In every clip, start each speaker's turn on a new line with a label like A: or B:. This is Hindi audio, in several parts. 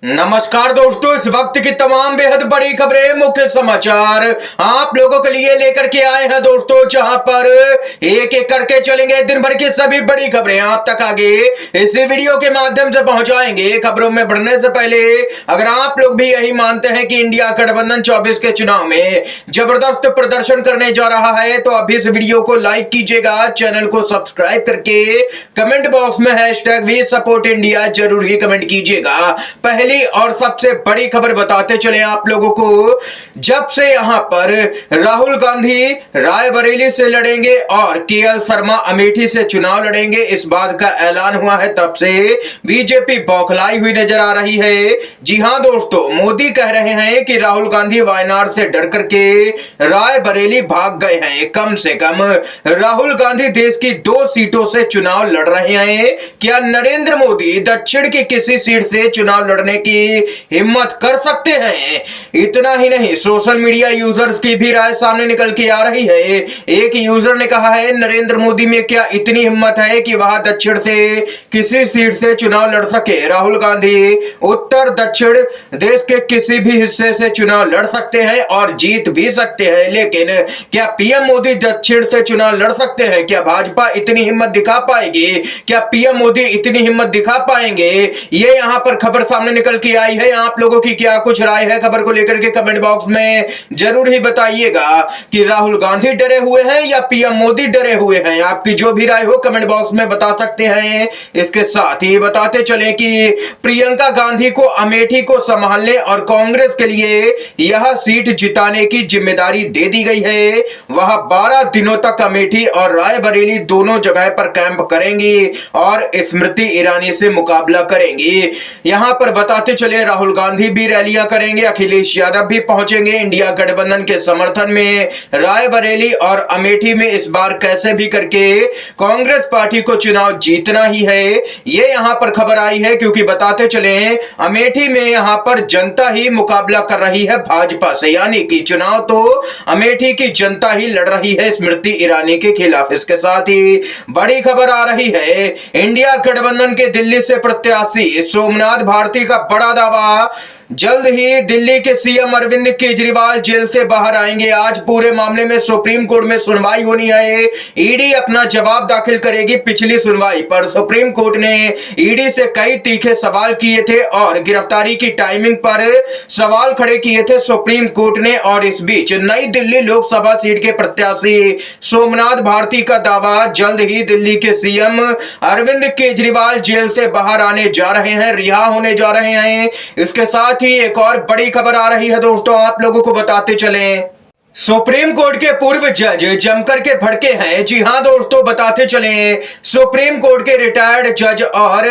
A: नमस्कार दोस्तों, इस वक्त की तमाम बेहद बड़ी खबरें, मुख्य समाचार आप लोगों के लिए लेकर के आए हैं दोस्तों, जहां पर एक एक करके चलेंगे दिन भर की सभी बड़ी खबरें आप तक आगे इसी वीडियो के माध्यम से पहुंचाएंगे। खबरों में बढ़ने से पहले अगर आप लोग भी यही मानते हैं कि इंडिया गठबंधन 24 के चुनाव में जबरदस्त प्रदर्शन करने जा रहा है तो अभी इस वीडियो को लाइक कीजिएगा, चैनल को सब्सक्राइब करके कमेंट बॉक्स में #वी सपोर्ट इंडिया जरूर ही कमेंट कीजिएगा। पहले और सबसे बड़ी खबर बताते चले आप लोगों को, जब से यहां पर राहुल गांधी रायबरेली से लड़ेंगे और केएल शर्मा अमेठी से चुनाव लड़ेंगे, इस बात का ऐलान हुआ है, तब से बीजेपी बौखलाई हुई नजर आ रही है। जी हां दोस्तों, मोदी कह रहे हैं कि राहुल गांधी वायनाड से डर करके रायबरेली भाग गए हैं। कम से कम राहुल गांधी देश की 2 सीटों से चुनाव लड़ रहे हैं। क्या नरेंद्र मोदी दक्षिण की किसी सीट से चुनाव लड़ने की हिम्मत कर सकते हैं? इतना ही नहीं, सोशल मीडिया यूजर्स की भी राय सामने निकल के आ रही है। एक यूजर ने कहा है, नरेंद्र मोदी में क्या इतनी हिम्मत है कि वह दक्षिण से किसी सीट से चुनाव लड़ सके? राहुल गांधी उत्तर दक्षिण देश के किसी भी हिस्से से चुनाव लड़ सकते हैं और जीत भी सकते हैं, लेकिन क्या पीएम मोदी दक्षिण से चुनाव लड़ सकते हैं? क्या भाजपा इतनी हिम्मत दिखा पाएगी? क्या पीएम मोदी इतनी हिम्मत दिखा पाएंगे? ये यहां पर खबर सामने निकल की आई है। आप लोगों की क्या कुछ राय है खबर को लेकर के कमेंट बॉक्स में जरूर ही बताइएगा कि राहुल गांधी डरे हुए हैं या पीएम मोदी डरे हुए हैं। आपकी जो भी राय हो कमेंट बॉक्स में बता सकते हैं। इसके साथ ही बताते चलें कि प्रियंका गांधी को अमेठी को संभालने और कांग्रेस के लिए यह सीट जिताने की जिम्मेदारी दे दी गई है। वह 12 दिनों तक अमेठी और रायबरेली दोनों जगह पर कैंप करेंगी और स्मृति ईरानी से मुकाबला करेंगी। यहां पर बताते चले, राहुल गांधी भी रैलियां करेंगे, अखिलेश यादव भी पहुंचेंगे इंडिया गठबंधन के समर्थन में रायबरेली और अमेठी में। इस बार कैसे भी करके कांग्रेस पार्टी को चुनाव जीतना ही है, ये यहां पर खबर आई है, क्योंकि बताते चले अमेठी में यहां पर जनता ही मुकाबला कर रही है भाजपा से, यानी कि चुनाव तो अमेठी की जनता ही लड़ रही है स्मृति ईरानी के खिलाफ। इसके साथ ही बड़ी खबर आ रही है, इंडिया गठबंधन के दिल्ली से प्रत्याशी सोमनाथ भारती का बड़ा दावा, जल्द ही दिल्ली के सीएम अरविंद केजरीवाल जेल से बाहर आएंगे। आज पूरे मामले में सुप्रीम कोर्ट में सुनवाई होनी है। ईडी अपना जवाब दाखिल करेगी। पिछली सुनवाई पर सुप्रीम कोर्ट ने ईडी से कई तीखे सवाल किए थे और गिरफ्तारी की टाइमिंग पर सवाल खड़े किए थे सुप्रीम कोर्ट ने। और इस बीच नई दिल्ली लोकसभा सीट के प्रत्याशी सोमनाथ भारती का दावा, जल्द ही दिल्ली के सीएम अरविंद केजरीवाल जेल से बाहर आने जा रहे हैं, रिहा होने जा रहे हैं। इसके साथ ही एक और बड़ी खबर आ रही है दोस्तों, आप लोगों को बताते चलें, सुप्रीम कोर्ट के पूर्व जज जमकर के भड़के हैं। जी हां दोस्तों, बताते चलें, सुप्रीम कोर्ट के रिटायर्ड जज और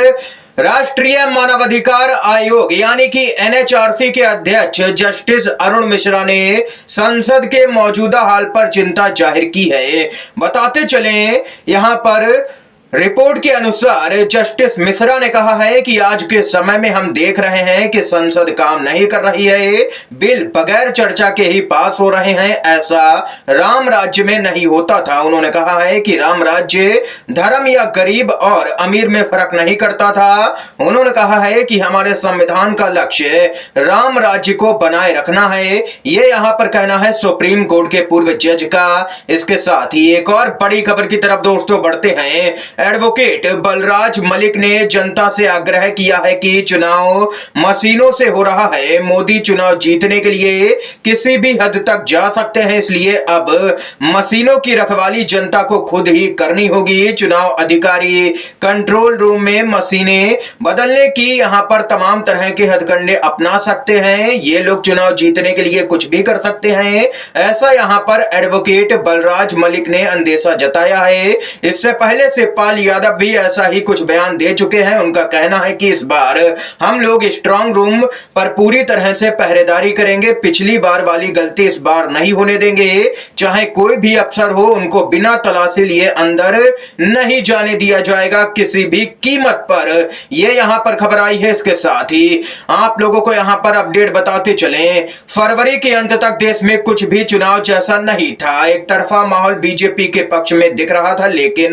A: राष्ट्रीय मानवाधिकार आयोग यानी कि एनएचआरसी के अध्यक्ष जस्टिस अरुण मिश्रा ने संसद के मौजूदा हाल पर चिंता जाहिर की है। बताते चलें, यहां पर रिपोर्ट के अनुसार जस्टिस मिश्रा ने कहा है कि आज के समय में हम देख रहे हैं कि संसद काम नहीं कर रही है, बिल बगैर चर्चा के ही पास हो रहे हैं। ऐसा राम राज्य में नहीं होता था। उन्होंने कहा है कि राम राज्य धर्म या गरीब और अमीर में फर्क नहीं करता था। उन्होंने कहा है कि हमारे संविधान का लक्ष्य राम राज्य को बनाए रखना है। ये यहाँ पर कहना है सुप्रीम कोर्ट के पूर्व जज का। इसके साथ ही एक और बड़ी खबर की तरफ दोस्तों बढ़ते हैं। एडवोकेट बलराज मलिक ने जनता से आग्रह किया है कि चुनाव मशीनों से हो रहा है। मोदी चुनाव जीतने के लिए किसी भी हद तक जा सकते हैं, इसलिए अब मशीनों की रखवाली जनता को खुद ही करनी होगी। चुनाव अधिकारी कंट्रोल रूम में मशीनें बदलने की यहां पर तमाम तरह के हथकंडे अपना सकते हैं। ये लोग चुनाव जीतने के लिए कुछ भी कर सकते हैं, ऐसा यहां पर एडवोकेट बलराज मलिक ने अंदेशा जताया है। इससे पहले से यादव भी ऐसा ही कुछ बयान दे चुके हैं। उनका कहना है कि इस बार हम लोग स्ट्रांग रूम पर पूरी तरह से पहरेदारी करेंगे। पिछली बार वाली गलती इस बार नहीं होने देंगे। चाहे कोई भी अफसर हो, उनको बिना तलाशी लिए अंदर नहीं जाने दिया जाएगा किसी भी कीमत पर। यह यहां पर खबर आई है। इसके साथ ही आप लोगों को यहां पर अपडेट बताते चलें, फरवरी के अंत तक देश में कुछ भी चुनाव जैसा नहीं था। एक तरफा माहौल बीजेपी के पक्ष में दिख रहा था, लेकिन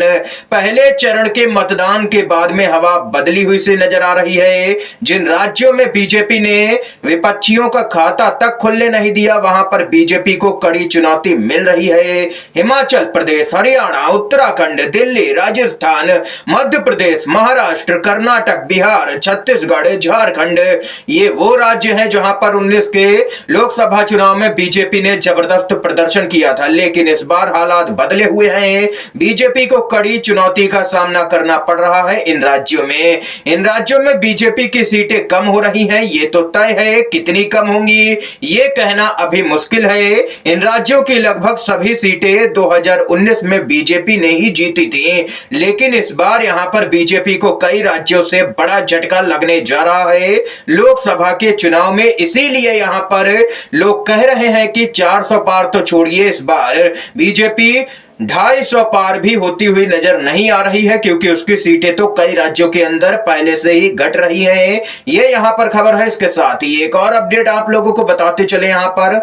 A: पहले पहले चरण के मतदान के बाद में हवा बदली हुई सी नजर आ रही है। जिन राज्यों में बीजेपी ने विपक्षियों का खाता तक खुलने नहीं दिया, वहां पर बीजेपी को कड़ी चुनौती मिल रही है। हिमाचल प्रदेश, हरियाणा, उत्तराखंड, दिल्ली, राजस्थान, मध्य प्रदेश, महाराष्ट्र, कर्नाटक, बिहार, छत्तीसगढ़, झारखंड, ये वो राज्य हैं जहां पर 19 के लोकसभा चुनाव में बीजेपी ने जबरदस्त प्रदर्शन किया था। लेकिन इस बार हालात बदले हुए हैं। बीजेपी को कड़ी चुनौती का सामना करना पड़ रहा है इन राज्यों में बीजेपी की सीटें कम हो रही हैं। ये तो तय है, कितनी कम होंगी ये कहना अभी मुश्किल है। इन राज्यों की लगभग सभी सीटें 2019 में बीजेपी ने ही जीती थी, लेकिन इस बार यहां पर बीजेपी को कई राज्यों से बड़ा झटका लगने जा रहा है लोकसभा के चुनाव में। इसीलिए यहां पर लोग कह रहे हैं कि 400 पार तो छोड़िए, इस बार बीजेपी 250 पार भी होती हुई नजर नहीं आ रही है, क्योंकि उसकी सीटें तो कई राज्यों के अंदर पहले से ही घट रही हैं। ये यहां पर खबर है। इसके साथ ही एक और अपडेट आप लोगों को बताते चले। यहां पर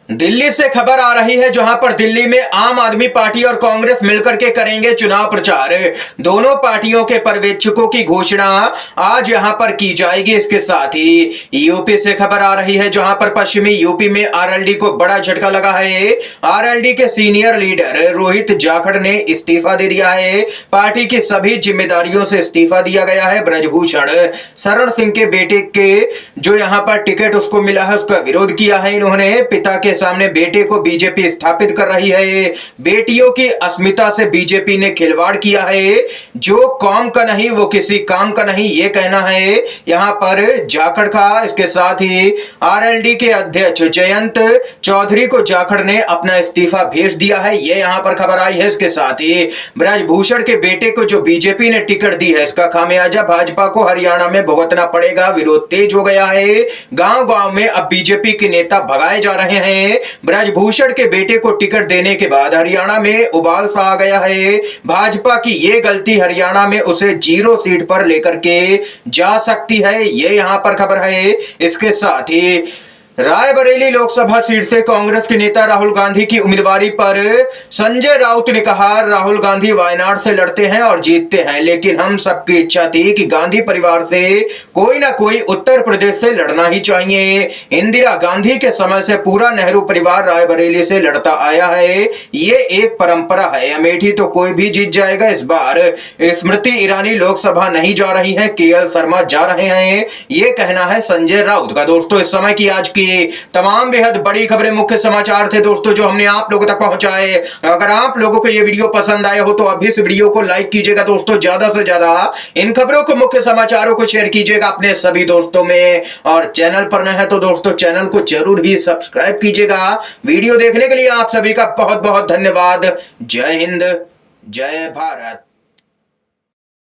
A: दिल्ली से खबर आ रही है, जहां पर दिल्ली में आम आदमी पार्टी और कांग्रेस मिलकर के करेंगे चुनाव प्रचार। दोनों पार्टियों के पर्यवेक्षकों की घोषणा आज यहां पर की जाएगी। इसके साथ ही यूपी से खबर आ रही है, जहां पर पश्चिमी यूपी में आरएलडी को बड़ा झटका लगा है। आरएलडी के सीनियर लीडर रोहित जाखड़ ने इस्तीफा दे दिया है। पार्टी की सभी जिम्मेदारियों से इस्तीफा दिया गया है। ब्रजभूषण शरण सिंह के बेटे के जो यहां पर टिकट उसको मिला है, उसका विरोध किया है इन्होंने। पिता के सामने बेटे को बीजेपी स्थापित कर रही है। बेटियों की अस्मिता से बीजेपी ने खिलवाड़ किया है। जो कौम का नहीं वो किसी काम का नहीं, ये कहना है यहां पर जाखड़ का। इसके साथ ही आरएलडी के अध्यक्ष जयंत चौधरी को जाखड़ ने अपना इस्तीफा भेज दिया है। ये यहां पर खबर आई है। इसके साथ ही ब्रजभूषण के बेटे को जो बीजेपी ने टिकट दी है, इसका खामियाजा भाजपा को हरियाणा में भुगतना पड़ेगा। विरोध तेज हो गया है। गांव-गांव में अब बीजेपी के नेता भगाए जा रहे हैं। ब्रजभूषण के बेटे को टिकट देने के बाद हरियाणा में उबाल सा आ गया है। भाजपा की ये गलती हरियाणा में उसे 0 सीट पर लेकर के जा सकती है। ये यहां पर खबर है। इसके साथ ही रायबरेली लोकसभा सीट से कांग्रेस के नेता राहुल गांधी की उम्मीदवारी पर संजय राउत ने कहा, राहुल गांधी वायनाड से लड़ते हैं और जीतते हैं, लेकिन हम सबकी इच्छा थी कि गांधी परिवार से कोई ना कोई उत्तर प्रदेश से लड़ना ही चाहिए। इंदिरा गांधी के समय से पूरा नेहरू परिवार रायबरेली से लड़ता आया है। ये एक परंपरा है। अमेठी तो कोई भी जीत जाएगा। इस बार स्मृति ईरानी लोकसभा नहीं जा रही है, केएल शर्मा जा रहे हैं। ये कहना है संजय राउत का। दोस्तों, इस समय की आज की तमाम बेहद बड़ी खबरें, मुख्य समाचार थे दोस्तों जो हमने आप लोगों तक पहुंचाए। अगर आप लोगों को ये वीडियो पसंद आए हो तो अभी इस वीडियो को लाइक कीजिएगा दोस्तों। ज्यादा से ज्यादा इन खबरों को, मुख्य समाचारों को शेयर कीजिएगा अपने सभी दोस्तों में। और चैनल पर नए हैं तो दोस्तों चैनल को जरूर ही सब्सक्राइब कीजिएगा। वीडियो देखने के लिए आप सभी का बहुत बहुत धन्यवाद। जय हिंद, जय भारत।